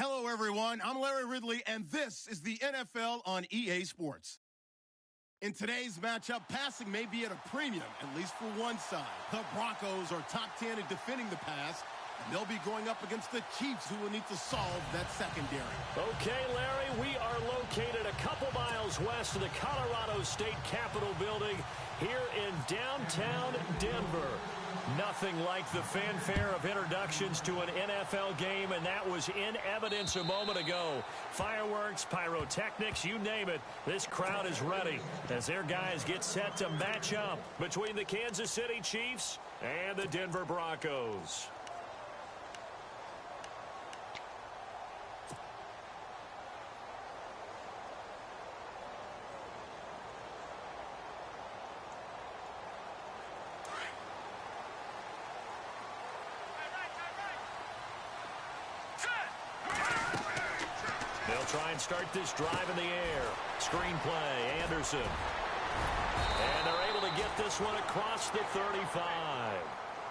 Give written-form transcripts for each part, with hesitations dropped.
Hello, everyone. I'm Larry Ridley, and this is the NFL on EA Sports. In today's matchup, passing may be at a premium, at least for one side. The Broncos are top 10 in defending the pass, and they'll be going up against the Chiefs, who will need to solve that secondary. Okay, Larry, we are located a couple miles west of the Colorado State Capitol building here in downtown Denver. Nothing like the fanfare of introductions to an NFL game, and that was in evidence a moment ago. Fireworks, pyrotechnics, you name it. This crowd is ready as their guys get set to match up between the Kansas City Chiefs and the Denver Broncos. They'll try and start this drive in the air. Screenplay, Anderson. And they're able to get this one across the 35.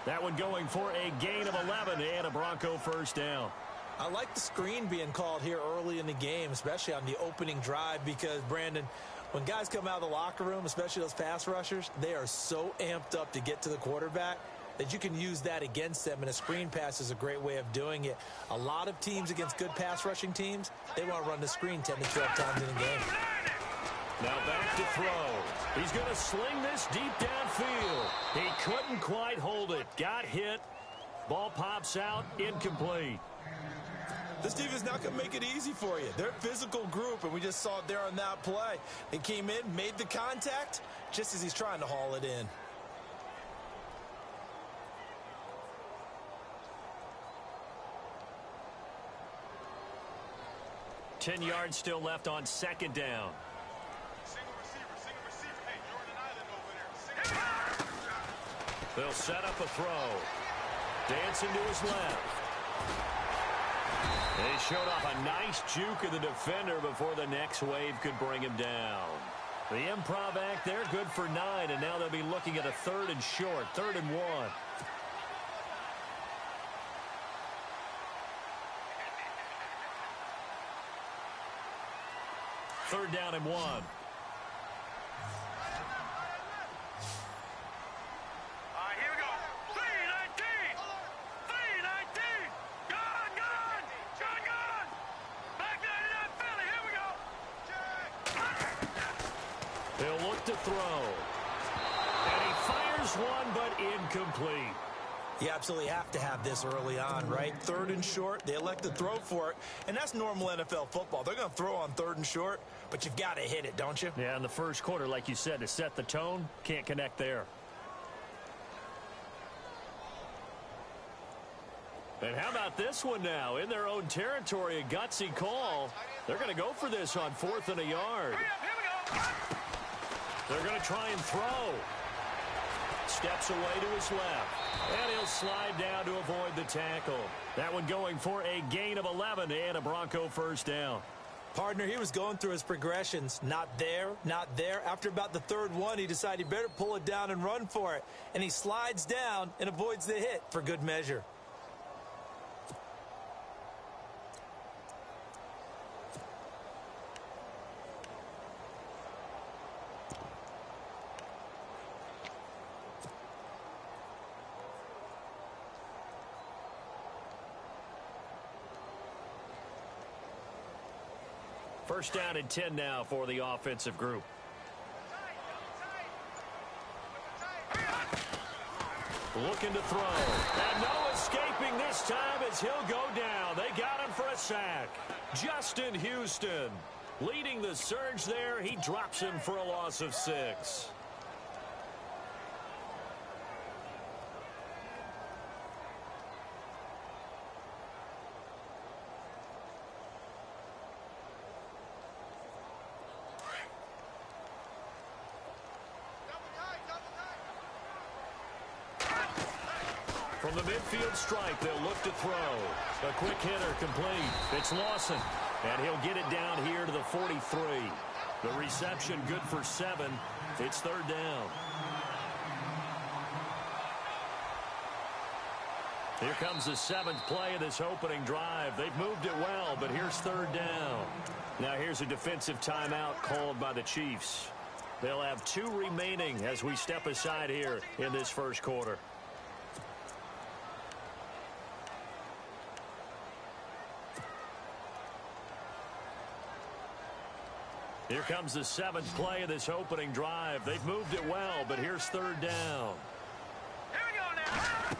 That one going for a gain of 11 and a Bronco first down. I like the screen being called here early in the game, especially on the opening drive, because, Brandon, when guys come out of the locker room, especially those pass rushers, they are so amped up to get to the quarterback that you can use that against them, and a screen pass is a great way of doing it. A lot of teams against good pass rushing teams, they want to run the screen 10 to 12 times in a game. Now back to throw. He's going to sling this deep downfield. He couldn't quite hold it. Got hit. Ball pops out, incomplete. This team is not going to make it easy for you. They're a physical group, and we just saw it there on that play. They came in, made the contact, just as he's trying to haul it in. 10 yards still left on second down. Single receiver. Hey, you're on an island over there. They'll set up a throw. Dancing to his left. They showed off a nice juke of the defender before the next wave could bring him down. The improv act there, good for 9, and now they'll be looking at a 3rd and short, 3rd and 1. Third down and 1. Here we go. 3-19. 3-19. Gone. Back 99 Philly. Here we go. They'll look to throw. And he fires one, but incomplete. You absolutely have to have this early on, right? 3rd and short, they elect to throw for it, and that's normal NFL football. They're going to throw on 3rd and short, but you've got to hit it, don't you? Yeah, in the first quarter, like you said, to set the tone, can't connect there. And how about this one now? In their own territory, a gutsy call. They're going to go for this on 4th and a yard. Here we go. They're going to try and throw. Steps away to his left. And he'll slide down to avoid the tackle. That one going for a gain of 11 and a Bronco first down. Partner, he was going through his progressions. Not there, not there. After about the 3rd one, he decided he better pull it down and run for it. And he slides down and avoids the hit for good measure. First down and 10 now for the offensive group. Looking to throw. And no escaping this time as he'll go down. They got him for a sack. Justin Houston leading the surge there. He drops him for a loss of 6. From the midfield strike, they'll look to throw. A quick hitter complete. It's Lawson. And he'll get it down here to the 43. The reception good for 7. It's 3rd down. Here comes the 7th play of this opening drive. They've moved it well, but but here's third down. Now here's a defensive timeout called by the Chiefs. They'll have 2 remaining as we step aside here in this first quarter. Here comes the 7th play of this opening drive. They've moved it well, but here's third down. Here we go now.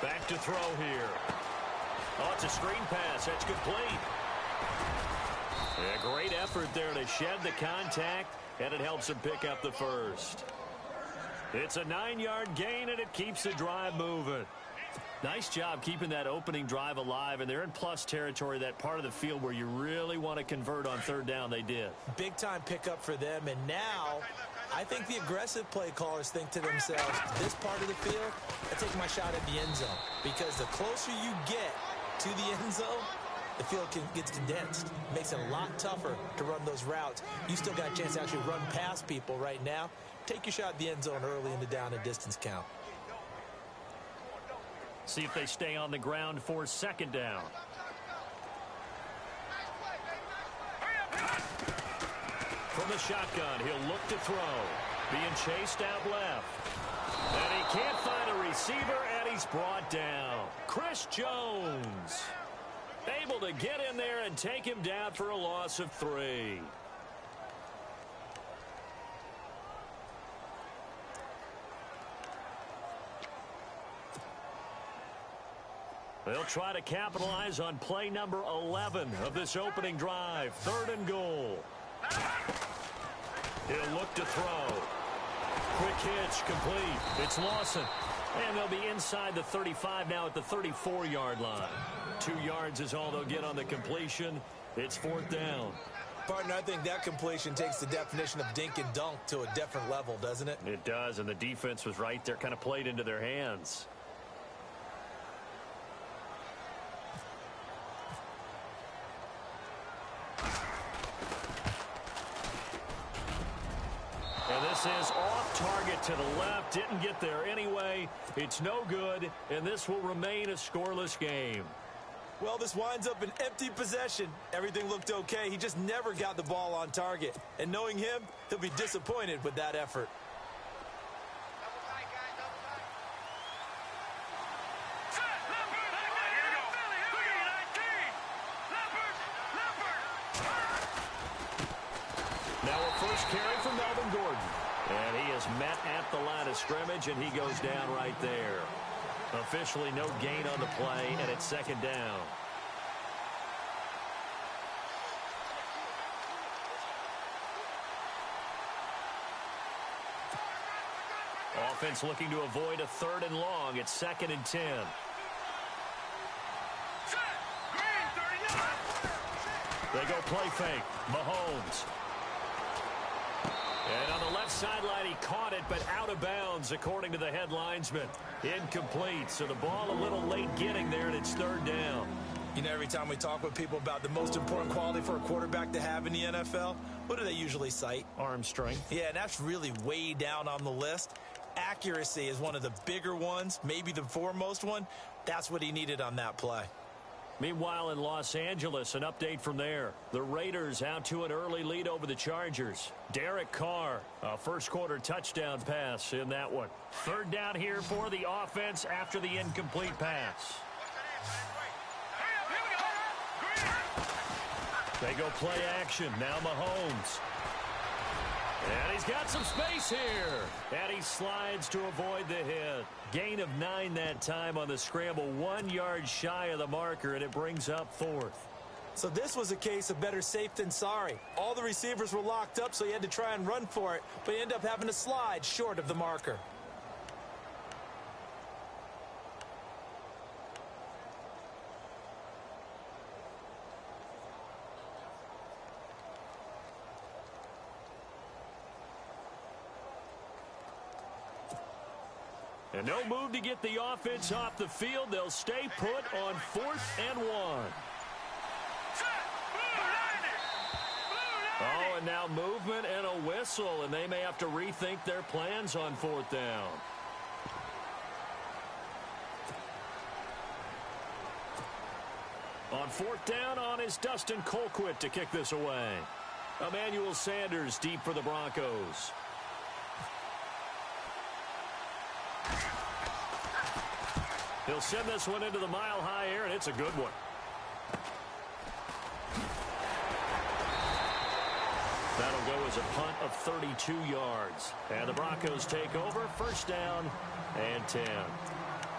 Back to throw here. Oh, it's a screen pass. That's complete. A great effort there to shed the contact, and it helps him pick up the first. It's a 9-yard gain, and it keeps the drive moving. Nice job keeping that opening drive alive, and they're in plus territory, that part of the field where you really want to convert on third down. They did. Big-time pickup for them, and now I think the aggressive play callers think to themselves, this part of the field, I take my shot at the end zone, because the closer you get to the end zone, the field gets condensed. It makes it a lot tougher to run those routes. You still got a chance to actually run past people right now. Take your shot at the end zone early in the down and distance count. See if they stay on the ground for second down. From the shotgun, he'll look to throw. Being chased out left. And he can't find a receiver, and he's brought down. Chris Jones able to get in there and take him down for a loss of 3. They'll try to capitalize on play number 11 of this opening drive. 3rd and goal. He'll look to throw. Quick hitch, complete. It's Lawson. And they'll be inside the 35 now at the 34-yard line. 2 yards is all they'll get on the completion. It's 4th down. Partner, I think that completion takes the definition of dink and dunk to a different level, doesn't it? It does, and the defense was right there, kind of played into their hands. And this is off target to the left. Didn't get there anyway. It's no good, and this will remain a scoreless game. Well, this winds up an empty possession. Everything looked okay. He just never got the ball on target. And knowing him, he'll be disappointed with that effort. Now a first carry for Melvin Gordon. And he is met at the line of scrimmage, and he goes down right there. Officially no gain on the play, and it's 2nd down. Offense looking to avoid a 3rd and long. It's 2nd and 10. They go play fake. Mahomes. And on the left sideline, he caught it, but out of bounds, according to the head linesman. Incomplete, so the ball a little late getting there, and it's 3rd down. You know, every time we talk with people about the most important quality for a quarterback to have in the NFL, what do they usually cite? Arm strength. Yeah, and that's really way down on the list. Accuracy is one of the bigger ones, maybe the foremost one. That's what he needed on that play. Meanwhile, in Los Angeles, an update from there. The Raiders out to an early lead over the Chargers. Derek Carr, a first-quarter touchdown pass in that one. 3rd down here for the offense after the incomplete pass. They go play action. Now Mahomes. And he's got some space here. And he slides to avoid the hit. Gain of 9 that time on the scramble. 1 yard shy of the marker, and it brings up 4th. So this was a case of better safe than sorry. All the receivers were locked up, so he had to try and run for it, but he ended up having to slide short of the marker. And no move to get the offense off the field. They'll stay put on 4th and 1. Oh, and now movement and a whistle, and they may have to rethink their plans on 4th down. On On fourth down is Dustin Colquitt to kick this away. Emmanuel Sanders deep for the Broncos. He'll send this one into the mile-high air, and it's a good one. That'll go as a punt of 32 yards. And the Broncos take over, first down and 10.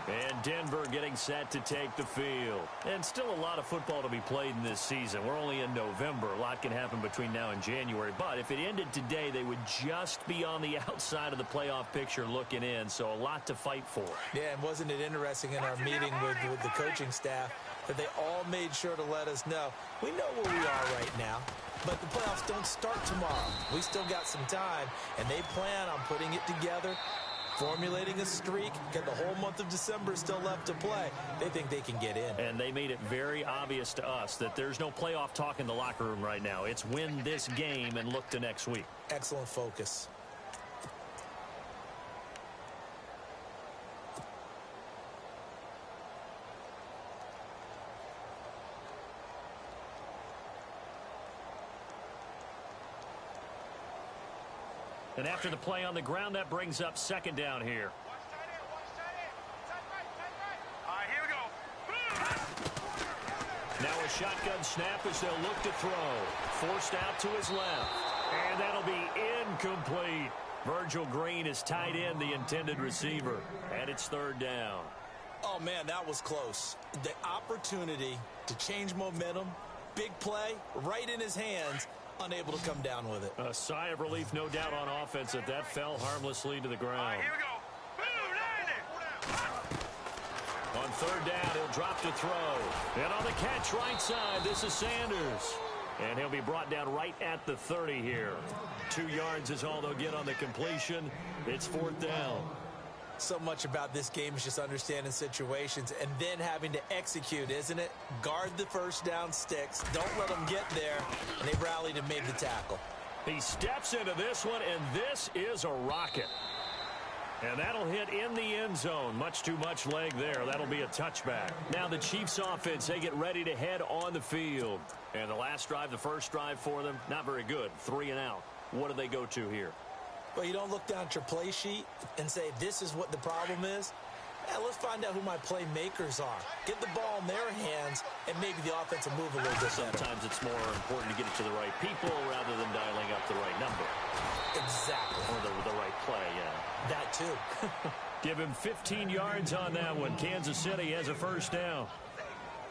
And Denver getting set to take the field. And still a lot of football to be played in this season. We're only in November. A lot can happen between now and January. But if it ended today, they would just be on the outside of the playoff picture looking in. So a lot to fight for. Yeah, and wasn't it interesting in our meeting with the coaching staff that they all made sure to let us know, we know where we are right now, but the playoffs don't start tomorrow. We still got some time, and they plan on putting it together, formulating a streak. Got the whole month of December still left to play. They think they can get in. And they made it very obvious to us that there's no playoff talk in the locker room right now. It's win this game and look to next week. Excellent focus. And after the play on the ground, that brings up second down here. All right, here we go. Now a shotgun snap as they'll look to throw. Forced out to his left. And that'll be incomplete. Virgil Green is tied in, the intended receiver. And it's third down. Oh, man, that was close. The opportunity to change momentum, big play, right in his hands, unable to come down with it. A sigh of relief, no doubt, on offense that fell harmlessly to the ground. All right, here we go. On third down, he'll drop to throw. And on the catch right side, this is Sanders. And he'll be brought down right at the 30 here. 2 yards is all they'll get on the completion. It's fourth down. So much about this game is just understanding situations and then having to execute, isn't it? Guard the first down sticks. Don't let them get there. And they rallied and made the tackle. He steps into this one, and this is a rocket. And that'll hit in the end zone. Much too much leg there. That'll be a touchback. Now the Chiefs offense, they get ready to head on the field. And the last drive, the first drive for them, not very good. 3 and out. What do they go to here? Well, you don't look down at your play sheet and say, this is what the problem is. Yeah, let's find out who my playmakers are. Get the ball in their hands, and maybe the offense will move a little bit better. Sometimes it's more important to get it to the right people rather than dialing up the right number. Exactly. Or the right play, yeah. That too. Give him 15 yards on that one. Kansas City has a first down.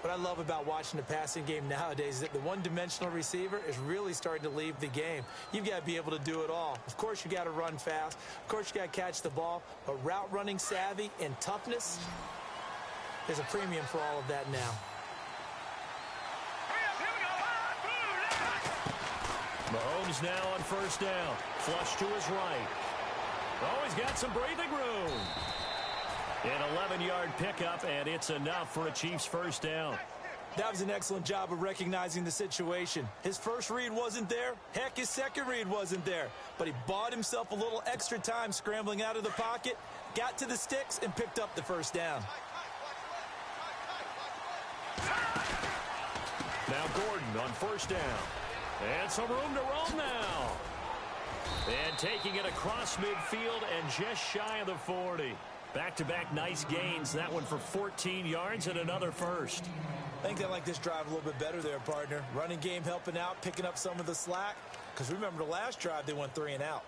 What I love about watching the passing game nowadays is that the one-dimensional receiver is really starting to leave the game. You've got to be able to do it all. Of course, you got to run fast. Of course, you got to catch the ball. But route running savvy and toughness, there's a premium for all of that now. Mahomes now on first down. Flush to his right. Oh, he's got some breathing room. An 11-yard pickup, and it's enough for a Chiefs first down. That was an excellent job of recognizing the situation. His first read wasn't there. Heck, his second read wasn't there. But he bought himself a little extra time scrambling out of the pocket, got to the sticks, and picked up the first down. Now Gordon on first down. And some room to roam now. And taking it across midfield and just shy of the 40. Back-to-back nice gains. That one for 14 yards and another first. I think they like this drive a little bit better there, partner. Running game helping out, picking up some of the slack. Because remember, the last drive, they went 3 and out.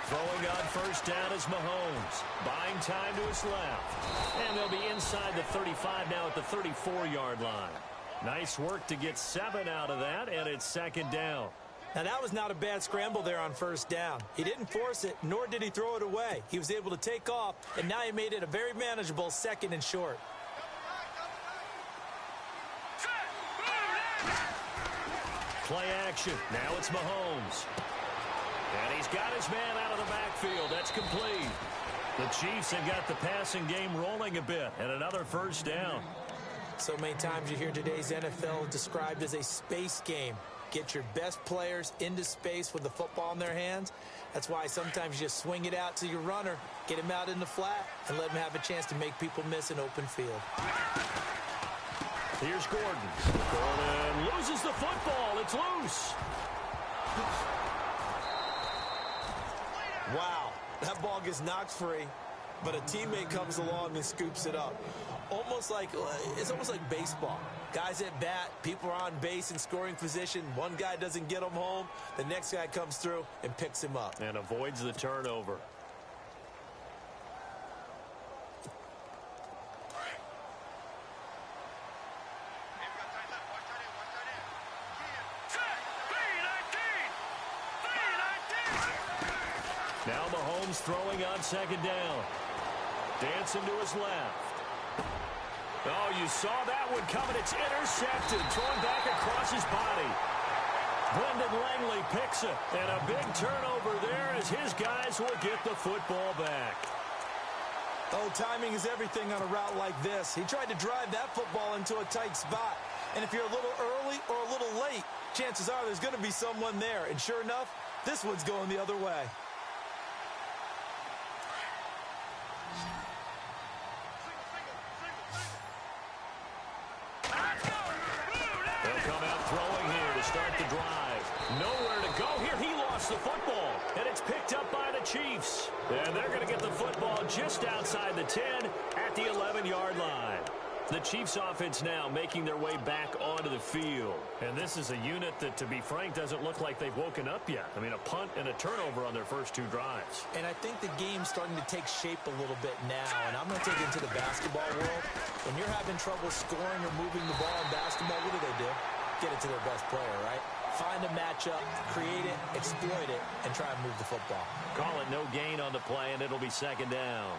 Throwing on first down is Mahomes. Buying time to his left. And they'll be inside the 35 now at the 34-yard line. Nice work to get 7 out of that, and it's second down. Now, that was not a bad scramble there on first down. He didn't force it, nor did he throw it away. He was able to take off, and now he made it a very manageable second and short. Play action. Now it's Mahomes. And he's got his man out of the backfield. That's complete. The Chiefs have got the passing game rolling a bit, and another first down. So many times you hear today's NFL described as a space game. get your best players into space with the football in their hands. That's why sometimes you just swing it out to your runner, get him out in the flat, and let him have a chance to make people miss an open field. Here's Gordon. Gordon loses the football. It's loose. Wow, that ball gets knocked free, but a teammate comes along and scoops it up. It's almost like baseball. Guys at bat, people are on base in scoring position. One guy doesn't get him home. The next guy comes through and picks him up. And avoids the turnover. Now Mahomes throwing on second down. Dancing to his left. Oh, you saw that one coming. It's intercepted. Thrown back across his body. Brendan Langley picks it. And a big turnover there as his guys will get the football back. Oh, timing is everything on a route like this. He tried to drive that football into a tight spot. And if you're a little early or a little late, chances are there's going to be someone there. And sure enough, this one's going the other way. Start the drive. Nowhere to go here. He lost the football. And it's picked up by the Chiefs. And they're going to get the football just outside the 10 at the 11-yard line. The Chiefs offense now making their way back onto the field. And this is a unit that, to be frank, doesn't look like they've woken up yet. I mean, a punt and a turnover on their first two drives. And I think the game's starting to take shape a little bit now. And I'm going to take it into the basketball world. When you're having trouble scoring or moving the ball in basketball, what do? Get it to their best player, right? Find a matchup, create it, exploit it, and try and move the football. Call it no gain on the play, and it'll be second down.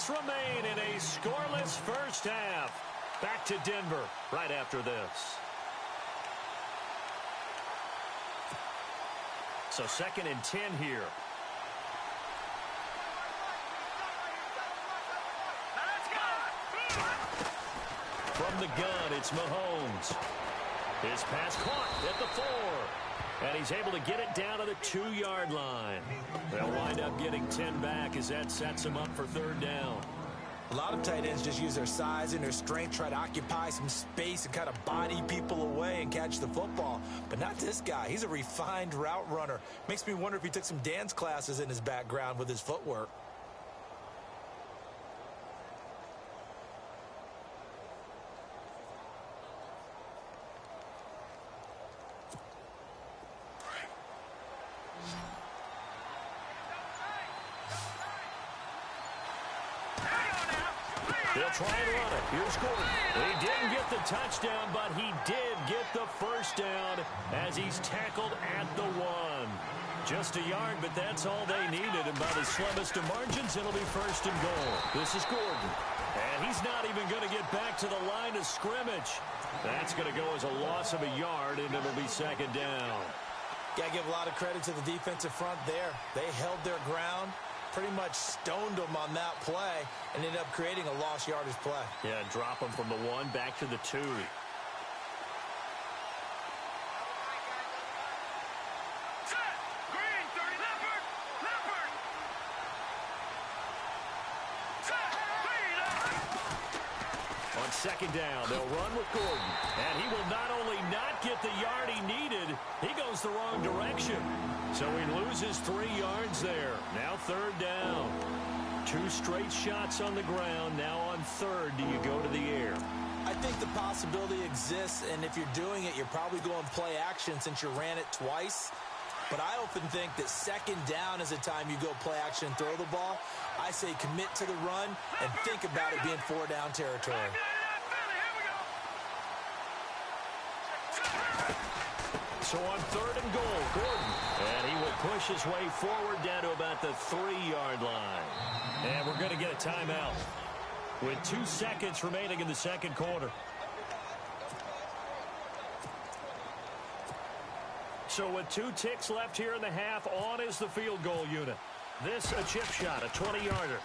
Remain in a scoreless first half. Back to Denver right after this. So 2nd and 10 here. From the gun, it's Mahomes. His pass caught at the 4. And he's able to get it down to the 2-yard line. They'll wind up getting 10 back as that sets him up for 3rd down. A lot of tight ends just use their size and their strength, try to occupy some space and kind of body people away and catch the football. But not this guy. He's a refined route runner. Makes me wonder if he took some dance classes in his background with his footwork. They'll try and run it. Here's Gordon. He didn't get the touchdown, but he did get the first down as he's tackled at the 1. Just a yard, but that's all they needed. And by the slimmest of margins, it'll be 1st and goal. This is Gordon. And he's not even going to get back to the line of scrimmage. That's going to go as a loss of a yard, and it'll be 2nd down. Got to give a lot of credit to the defensive front there. They held their ground. Pretty much stoned them on that play and ended up creating a lost yardage play. Yeah, drop them from the 1 back to the 2. On 2nd down, they'll run with Gordon. And he will not only not get the yard he needed, he goes the wrong direction. So he loses 3 yards there. Now 3rd down. 2 straight shots on the ground. Now on 3rd, do you go to the air? I think the possibility exists, and if you're doing it, you're probably going play action since you ran it twice. But I often think that 2nd down is the time you go play action and throw the ball. I say commit to the run and think about it being 4-down territory. So on 3rd and goal, Gordon. And he will push his way forward down to about the 3-yard line. And we're going to get a timeout with 2 seconds remaining in the second quarter. So with 2 ticks left here in the half, on is the field goal unit. This a chip shot, a 20-yarder.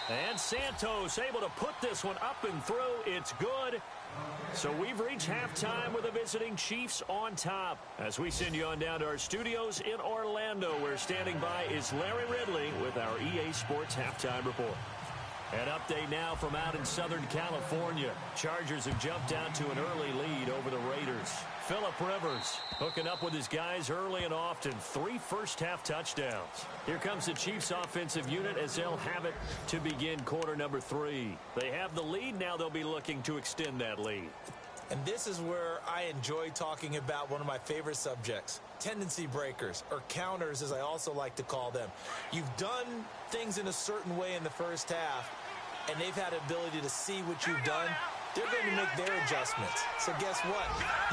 And Santos able to put this one up and through. It's good. So we've reached halftime with the visiting Chiefs on top. As we send you on down to our studios in Orlando, where standing by is Larry Ridley with our EA Sports Halftime Report. An update now from out in Southern California. Chargers have jumped out to an early lead over the Raiders. Phillip Rivers hooking up with his guys early and often. 3 first-half touchdowns. Here comes the Chiefs offensive unit as they'll have it to begin quarter number 3. They have the lead. Now they'll be looking to extend that lead. And this is where I enjoy talking about one of my favorite subjects, tendency breakers, or counters as I also like to call them. You've done things in a certain way in the first half, and they've had ability to see what you've done. They're going to make their adjustments. So guess what?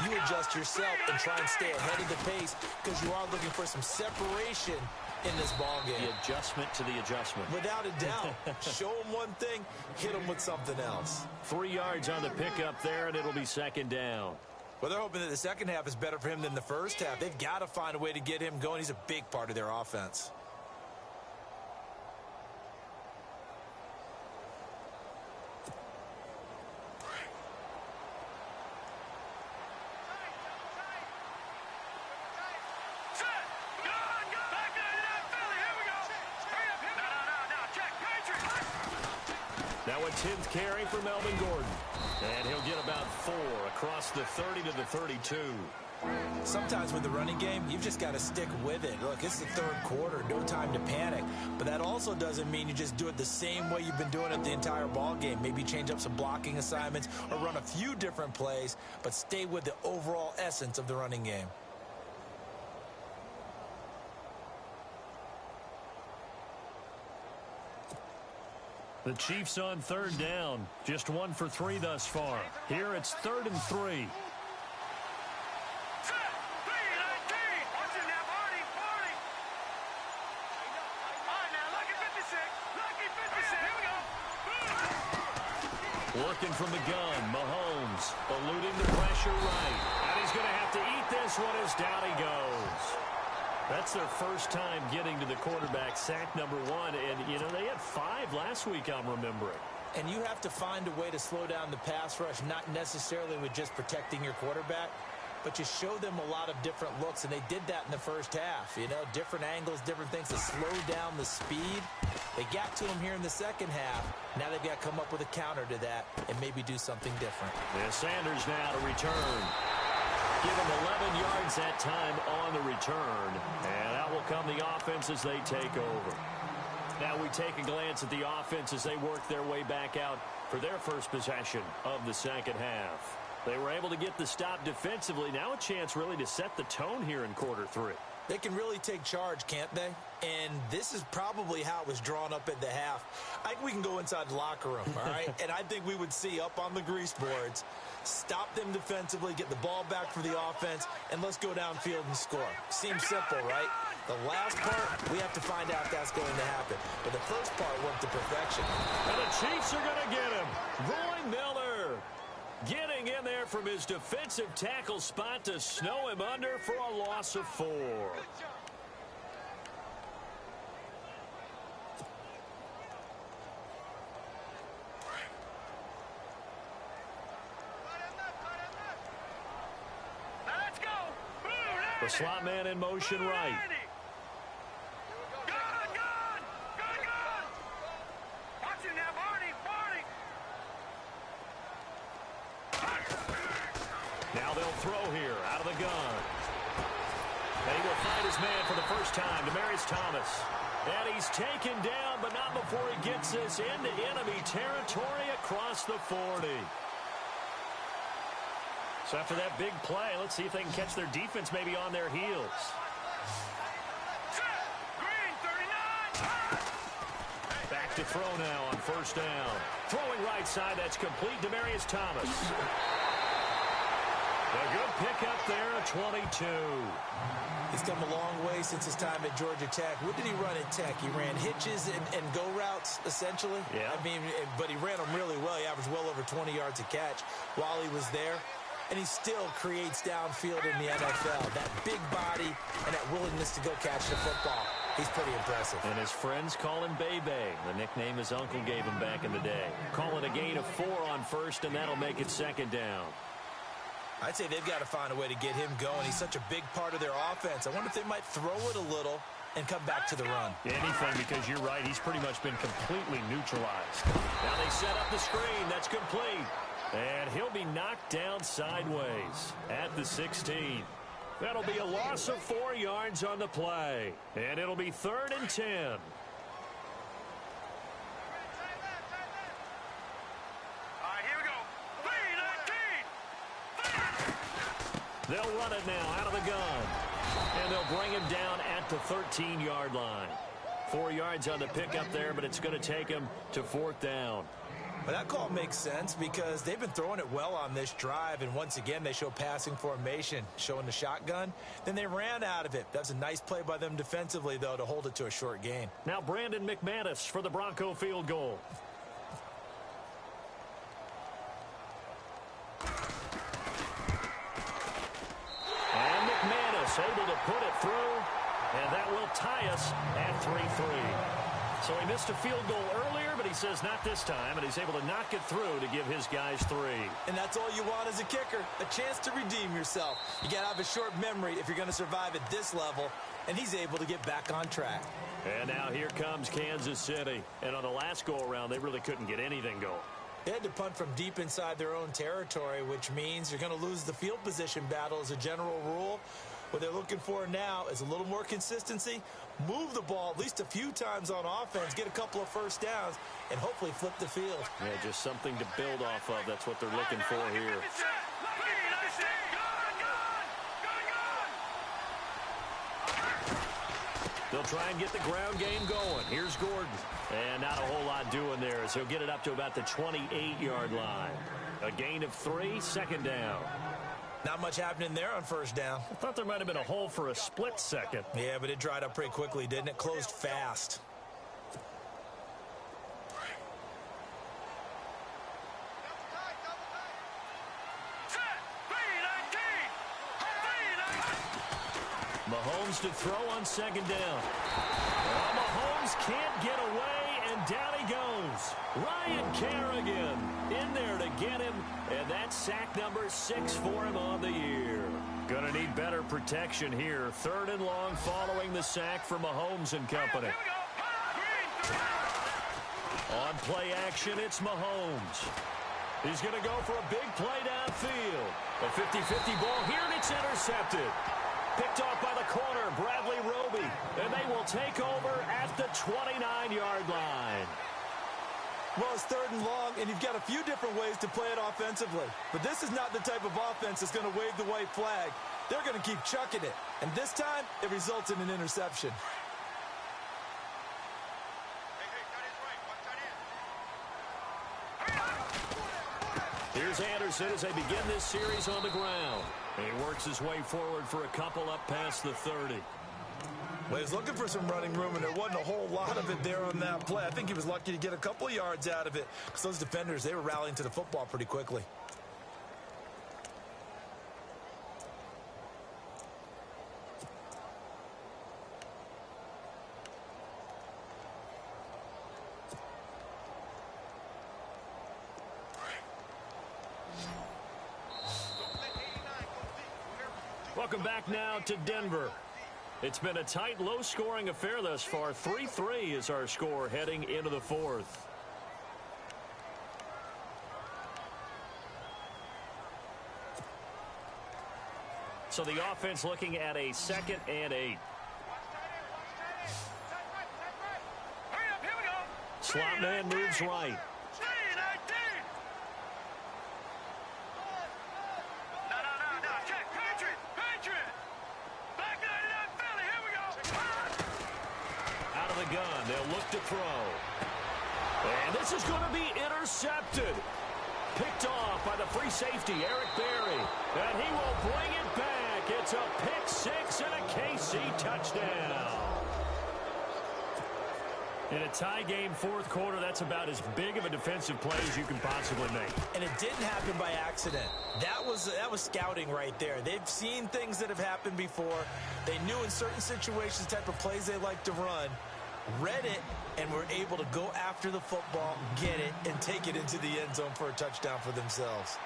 You adjust yourself and try and stay ahead of the pace because you are looking for some separation in this ball game. The adjustment to the adjustment. Without a doubt. Show them one thing, hit them with something else. 3 yards on the pickup there, and it'll be second down. Well, they're hoping that the second half is better for him than the first half. They've got to find a way to get him going. He's a big part of their offense. Now a 10th carry for Melvin Gordon. And he'll get about 4 across the 30 to the 32. Sometimes with the running game, you've just got to stick with it. Look, it's the third quarter, no time to panic. But that also doesn't mean you just do it the same way you've been doing it the entire ball game. Maybe change up some blocking assignments or run a few different plays, but stay with the overall essence of the running game. The Chiefs on 3rd down. Just 1 for 3 thus far. Here it's 3rd and 3. Working from the gun, Mahomes eluding the pressure right. And he's going to have to eat this one as down he goes. That's their first time getting to the quarterback, sack number 1. And, you know, they had 5 last week, I'm remembering. And you have to find a way to slow down the pass rush, not necessarily with just protecting your quarterback, but you show them a lot of different looks, and they did that in the first half. You know, different angles, different things to slow down the speed. They got to him here in the second half. Now they've got to come up with a counter to that and maybe do something different. And Sanders now to return. Give him 11 yards that time on the return. And out will come the offense as they take over. Now we take a glance at the offense as they work their way back out for their first possession of the second half. They were able to get the stop defensively. Now a chance really to set the tone here in quarter 3. They can really take charge, can't they? And this is probably how it was drawn up at the half. I think we can go inside the locker room, all right? And I think we would see up on the grease boards, stop them defensively, get the ball back for the offense, and let's go downfield and score. Seems simple, right? The last part, we have to find out if that's going to happen. But the first part worked to perfection. And the Chiefs are going to get him. Roy Miller getting in there from his defensive tackle spot to snow him under for a loss of 4. The slot man in motion right. Now they'll throw here out of the gun. And he will find his man for the first time, Demaryius Thomas. And he's taken down, but not before he gets this into enemy territory across the 40. So after that big play, let's see if they can catch their defense maybe on their heels. Back to throw now on first down. Throwing right side, that's complete. Demaryius Thomas. A good pickup there, a 22. He's come a long way since his time at Georgia Tech. What did he run at Tech? He ran hitches and go routes, essentially. Yeah. I mean, but he ran them really well. He averaged well over 20 yards a catch while he was there. And he still creates downfield in the NFL. That big body and that willingness to go catch the football. He's pretty impressive. And his friends call him Bebe, the nickname his uncle gave him back in the day. Call it a gain of 4 on first, and that'll make it second down. I'd say they've got to find a way to get him going. He's such a big part of their offense. I wonder if they might throw it a little and come back to the run. Anything, because you're right. He's pretty much been completely neutralized. Now they set up the screen. That's complete. And he'll be knocked down sideways at the 16. That'll be a loss of 4 yards on the play. And it'll be 3rd and 10. All right, here we go. 3-19. They'll run it now out of the gun. And they'll bring him down at the 13-yard line. 4 yards on the pickup there, but it's going to take him to 4th down. But that call makes sense because they've been throwing it well on this drive, and once again they show passing formation, showing the shotgun. Then they ran out of it. That's a nice play by them defensively, though, to hold it to a short gain. Now Brandon McManus for the Bronco field goal. And McManus able to put it through, and that will tie us at 3-3. So he missed a field goal earlier, but he says not this time, and he's able to knock it through to give his guys 3. And that's all you want as a kicker, a chance to redeem yourself. You got to have a short memory if you're going to survive at this level, and he's able to get back on track. And now here comes Kansas City. And on the last go-around, they really couldn't get anything going. They had to punt from deep inside their own territory, which means you're going to lose the field position battle as a general rule. What they're looking for now is a little more consistency, move the ball at least a few times on offense, get a couple of first downs, and hopefully flip the field. Yeah, just something to build off of. That's what they're looking for here. They'll try and get the ground game going. Here's Gordon. And not a whole lot doing there as he'll get it up to about the 28-yard line. A gain of 3, 2nd down. Not much happening there on 1st down. I thought there might have been a hole for a split second. Yeah, but it dried up pretty quickly, didn't it? Closed fast. Mahomes to throw on 2nd down. Well, Mahomes can't get away, and down he goes. Ryan Kerrigan in there to get him, and that's sack number 6 for him on the year. Gonna need better protection here. 3rd and long following the sack for Mahomes and company. On play action, it's Mahomes. He's gonna go for a big play downfield. A 50-50 ball here, and it's intercepted. Picked off by the corner, Bradley Roby. And they will take over at the 29-yard line. Well, it's 3rd and long, and you've got a few different ways to play it offensively. But this is not the type of offense that's going to wave the white flag. They're going to keep chucking it. And this time, it results in an interception. Here's Anderson as they begin this series on the ground. And he works his way forward for a couple up past the 30. Well, he was looking for some running room, and there wasn't a whole lot of it there on that play. I think he was lucky to get a couple of yards out of it because those defenders, they were rallying to the football pretty quickly. Welcome back now to Denver. It's been a tight, low-scoring affair thus far. 3-3 is our score heading into the 4th. So the offense looking at a 2nd and 8. Slot man moves right. Gun. They'll look to throw. And this is going to be intercepted. Picked off by the free safety, Eric Berry. And he will bring it back It's a pick six and a KC touchdown. In a tie game fourth quarter, that's about as big of a defensive play as you can possibly make. And it didn't happen by accident. That was scouting right there. They've seen things that have happened before. They knew in certain situations the type of plays they like to run, read it, and were able to go after the football, get it, and take it into the end zone for a touchdown for themselves.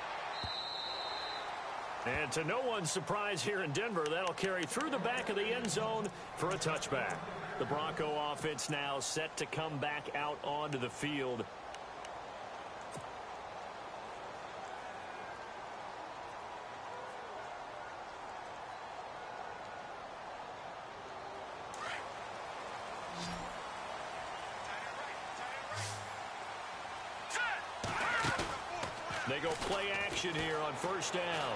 And to no one's surprise here in Denver, that'll carry through the back of the end zone for a touchback. The Bronco offense now set to come back out onto the field. They go play action here on first down.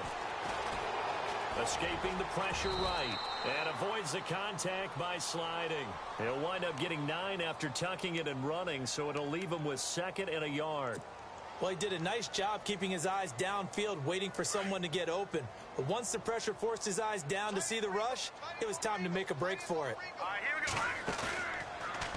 Escaping the pressure right. And avoids the contact by sliding. He'll wind up getting 9 after tucking it and running, so it'll leave him with 2nd and a yard. Well, he did a nice job keeping his eyes downfield, waiting for someone to get open. But once the pressure forced his eyes down to see the rush, it was time to make a break for it. All right, here we go.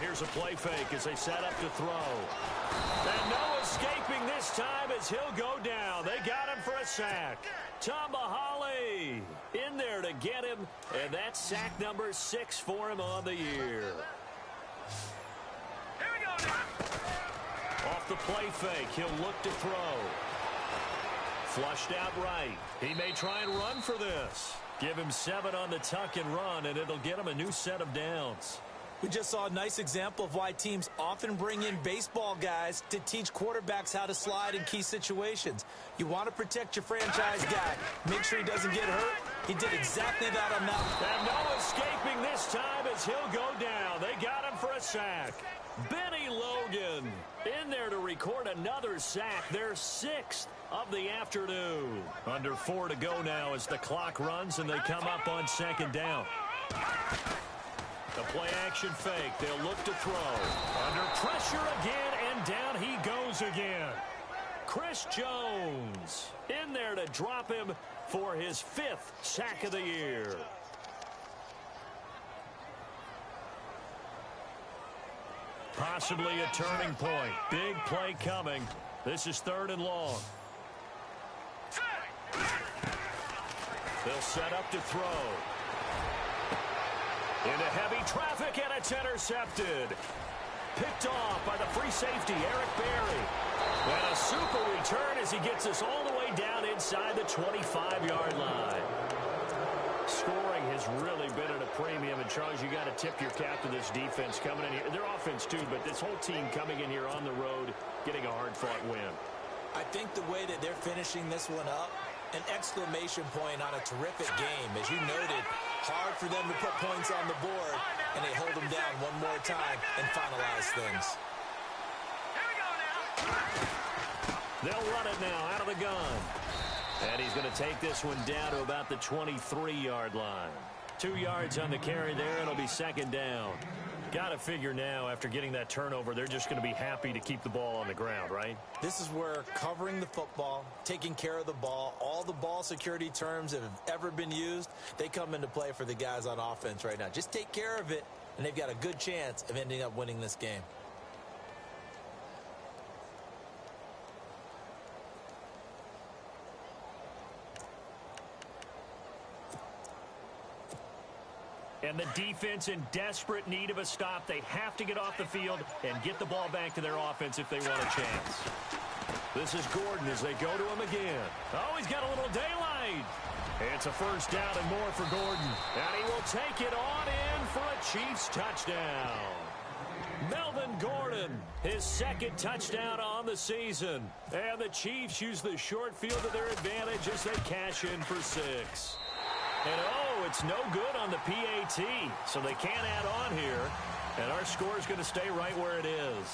Here's a play fake as they set up to throw. And no escaping this time as he'll go down. They got him for a sack. Tamahali in there to get him, and that's sack number 6 for him on the year. Here we go now. Off the play fake, he'll look to throw. Flushed out right. He may try and run for this. Give him 7 on the tuck and run, and it'll get him a new set of downs. We just saw a nice example of why teams often bring in baseball guys to teach quarterbacks how to slide in key situations. You want to protect your franchise guy. Make sure he doesn't get hurt. He did exactly that on that. And no escaping this time as he'll go down. They got him for a sack. Benny Logan in there to record another sack. Their 6th of the afternoon. Under 4 to go now as the clock runs and they come up on 2nd down. The play action fake. They'll look to throw. Under pressure again, and down he goes again. Chris Jones in there to drop him for his 5th sack of the year. Possibly a turning point. Big play coming. This is 3rd and long. They'll set up to throw. Into heavy traffic, and it's intercepted. Picked off by the free safety, Eric Berry. And a super return as he gets us all the way down inside the 25-yard line. Scoring has really been at a premium. And, Charles, you got to tip your cap to this defense coming in here. Their offense, too, but this whole team coming in here on the road, getting a hard-fought win. I think the way that they're finishing this one up, an exclamation point on a terrific game. As you noted, hard for them to put points on the board, and they hold them down one more time and finalize things. Here we go now. They'll run it now out of the gun. And he's going to take this one down to about the 23-yard line. 2 yards on the carry there. It'll be 2nd down. Got to figure now, after getting that turnover, they're just going to be happy to keep the ball on the ground, right? This is where covering the football, taking care of the ball, all the ball security terms that have ever been used, they come into play for the guys on offense right now. Just take care of it, and they've got a good chance of ending up winning this game. And the defense in desperate need of a stop. They have to get off the field and get the ball back to their offense if they want a chance. This is Gordon as they go to him again. Oh, he's got a little daylight. It's a 1st down and more for Gordon. And he will take it on in for a Chiefs touchdown. Melvin Gordon, his 2nd touchdown on the season. And the Chiefs use the short field to their advantage as they cash in for 6. And, oh, it's no good on the PAT, so they can't add on here. And our score is going to stay right where it is.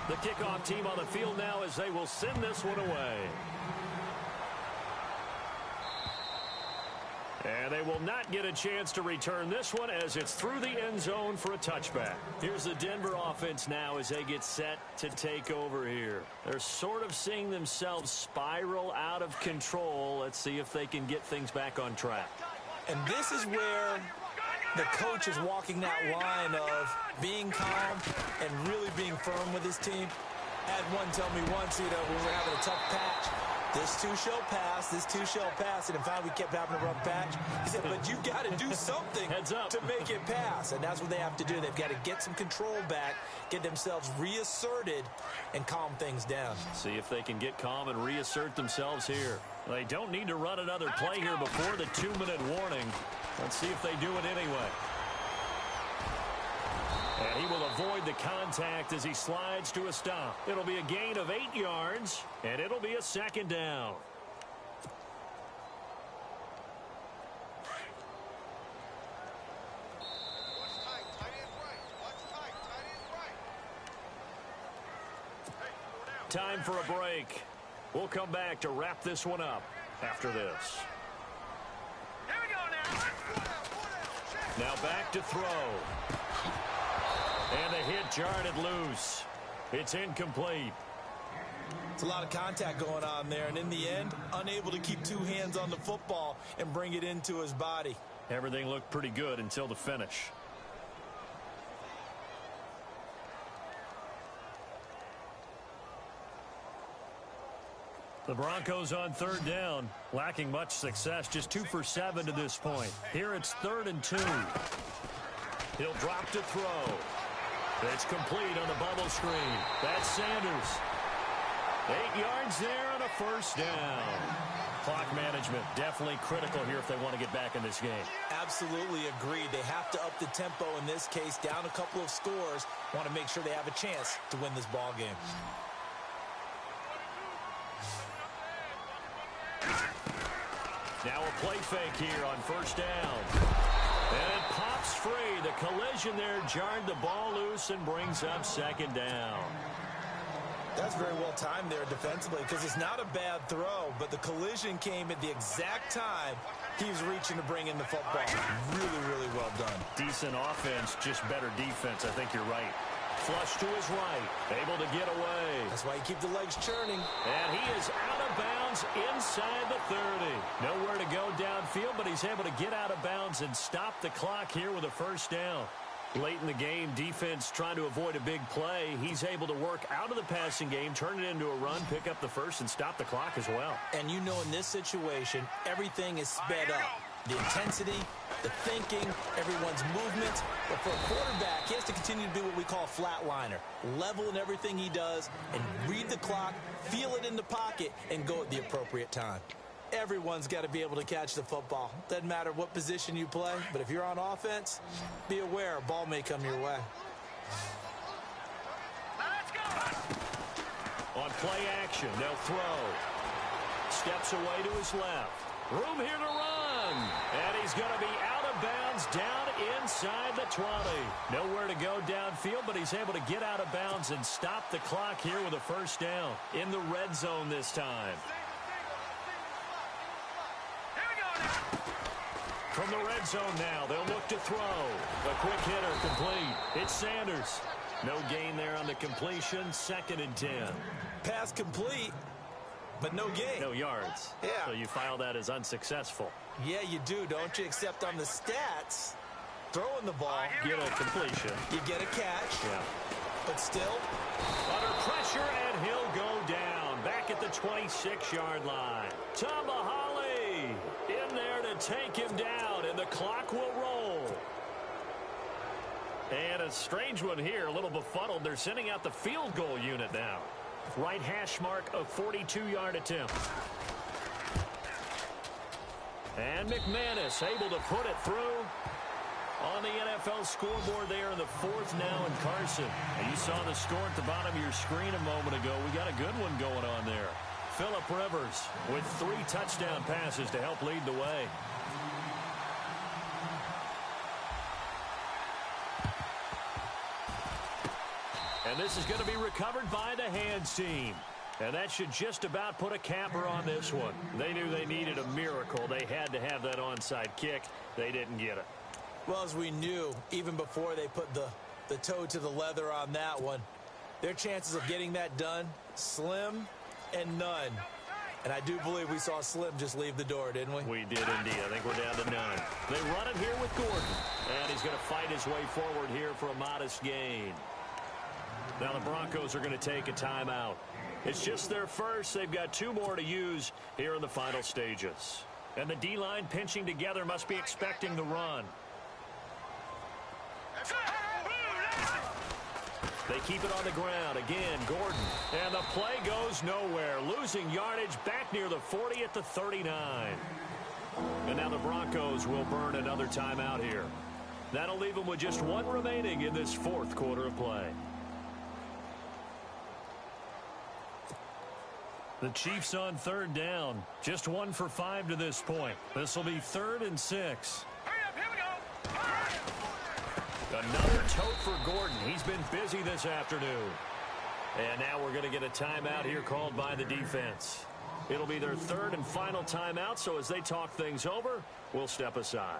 The kickoff team on the field now as they will send this one away. And they will not get a chance to return this one as it's through the end zone for a touchback. Here's the Denver offense now as they get set to take over here. They're sort of seeing themselves spiral out of control. Let's see if they can get things back on track. And this is where the coach is walking that line of being calm and really being firm with his team. I had one tell me once, when we were having a tough patch, this too shall pass, this too shall pass. And in fact, we kept having a rough patch. He said, but you've got to do something to make it pass. And that's what they have to do. They've got to get some control back, get themselves reasserted, and calm things down. See if they can get calm and reassert themselves here. They don't need to run another play here before the 2-minute warning. Let's see if they do it anyway. And he will avoid the contact as he slides to a stop. It'll be a gain of 8 yards, and it'll be a second down. Time for a break. We'll come back to wrap this one up after this. Here we go now. Now back to throw. And the hit jarred it loose. It's incomplete. It's a lot of contact going on there, and in the end, unable to keep 2 hands on the football and bring it into his body. Everything looked pretty good until the finish. The Broncos on 3rd down, lacking much success, just 2 for 7 to this point. Here it's 3rd and 2. He'll drop to throw. It's complete on the bubble screen. That's Sanders. 8 yards there on a first down. Clock management definitely critical here if they want to get back in this game. Absolutely agreed. They have to up the tempo in this case, down a couple of scores. Want to make sure they have a chance to win this ball game. Now a play fake here on first down. And it pops free. The collision there jarred the ball loose and brings up second down. That's very well timed there defensively because it's not a bad throw, but the collision came at the exact time he was reaching to bring in the football. Really, really well done. Decent offense, just better defense. I think you're right. Flush to his right, able to get away. That's why you keep the legs churning. And he is out of bounds inside the 30. Nowhere to go downfield, but he's able to get out of bounds and stop the clock here with a first down. Late in the game, defense trying to avoid a big play. He's able to work out of the passing game, turn it into a run, pick up the first, and stop the clock as well. And you know in this situation, everything is sped up. The intensity, the thinking, everyone's movement. But for a quarterback, he has to continue to be what we call a flatliner. Level in everything he does and read the clock, feel it in the pocket, and go at the appropriate time. Everyone's got to be able to catch the football. Doesn't matter what position you play, but if you're on offense, be aware a ball may come your way. Let's go. On play action, they'll throw. Steps away to his left. Room here to run. And he's going to be out of bounds down inside the 20. Nowhere to go downfield, but he's able to get out of bounds and stop the clock here with a first down in the red zone this time. From the red zone now, they'll look to throw. A quick hitter complete. It's Sanders. No gain there on the completion. 2nd and 10. Pass complete, but no gain. No yards. Yeah. So you file that as unsuccessful. Yeah, you do, don't you? Except on the stats, throwing the ball, Get a completion. you get a catch, Yeah. but still, Under pressure, and he'll go down. Back at the 26-yard line. Tomahali in there to take him down, and the clock will roll. And a strange one here, a little befuddled. They're sending out the field goal unit now. Right hash mark, a 42-yard attempt. And McManus able to put it through. On the NFL scoreboard there in the 4th now in Carson. And you saw the score at the bottom of your screen a moment ago. We got a good one going on there. Phillip Rivers with 3 touchdown passes to help lead the way. And this is going to be recovered by the hands team. And that should just about put a capper on this one. They knew they needed a miracle. They had to have that onside kick. They didn't get it. well, as we knew, even before they put the toe to the leather on that one, their chances of getting that done, slim and none. And I do believe we saw Slim just leave the door, didn't we? We did indeed. I think we're down to none. he's going to fight his way forward here for a modest gain. Now the Broncos are going to take a timeout. It's just their first. They've got 2 more to use here in the final stages. And the D-line pinching together must be expecting the run. They keep it on the ground. Again, Gordon. And the play goes nowhere. Losing yardage back near the 40 at the 39. And now the Broncos will burn another timeout here. That'll leave them with just 1 remaining in this 4th quarter of play. The Chiefs on 3rd down. Just 1 for 5 to this point. This will be 3rd and 6. Another tote for Gordon. He's been busy this afternoon. And now we're going to get a timeout here called by the defense. It'll be their 3rd and final timeout, so as they talk things over, we'll step aside.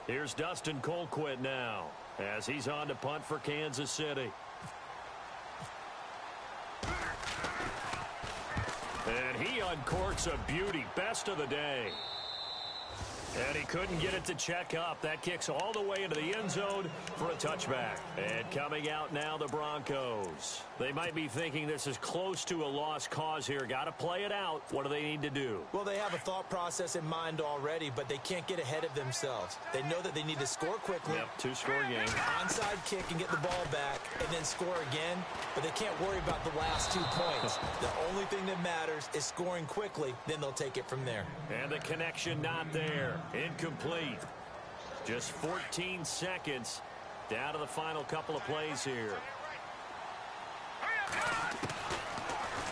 Here's Dustin Colquitt now as he's on to punt for Kansas City. And he uncorks a beauty. Best of the day. And he couldn't get it to check up. That kicks all the way into the end zone for a touchback. And coming out now, the Broncos. They might be thinking this is close to a lost cause here. Got to play it out. What do they need to do? Well, they have a thought process in mind already, but they can't get ahead of themselves. They know that they need to score quickly. Yep, 2-score game. Onside kick and get the ball back and then score again. But they can't worry about the last 2 points. The only thing that matters is scoring quickly. Then they'll take it from there. And the connection not there. Incomplete. Just 14 seconds down to the final couple of plays here.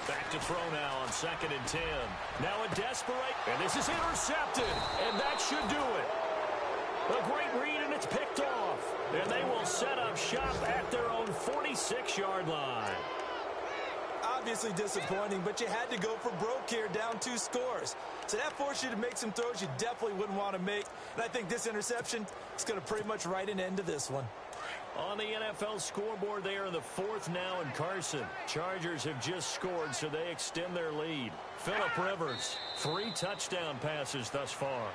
Back to throw now on 2nd and 10. Now a desperate, and this is intercepted, and that should do it. A great read, and it's picked off. And they will set up shop at their own 46-yard line. Obviously disappointing, but you had to go for broke here, down 2 scores. So that forced you to make some throws you definitely wouldn't want to make. And I think this interception is going to pretty much write an end to this one. On the NFL scoreboard, they are in the 4th now in Carson. Chargers have just scored, so they extend their lead. Phillip Rivers, 3 touchdown passes thus far.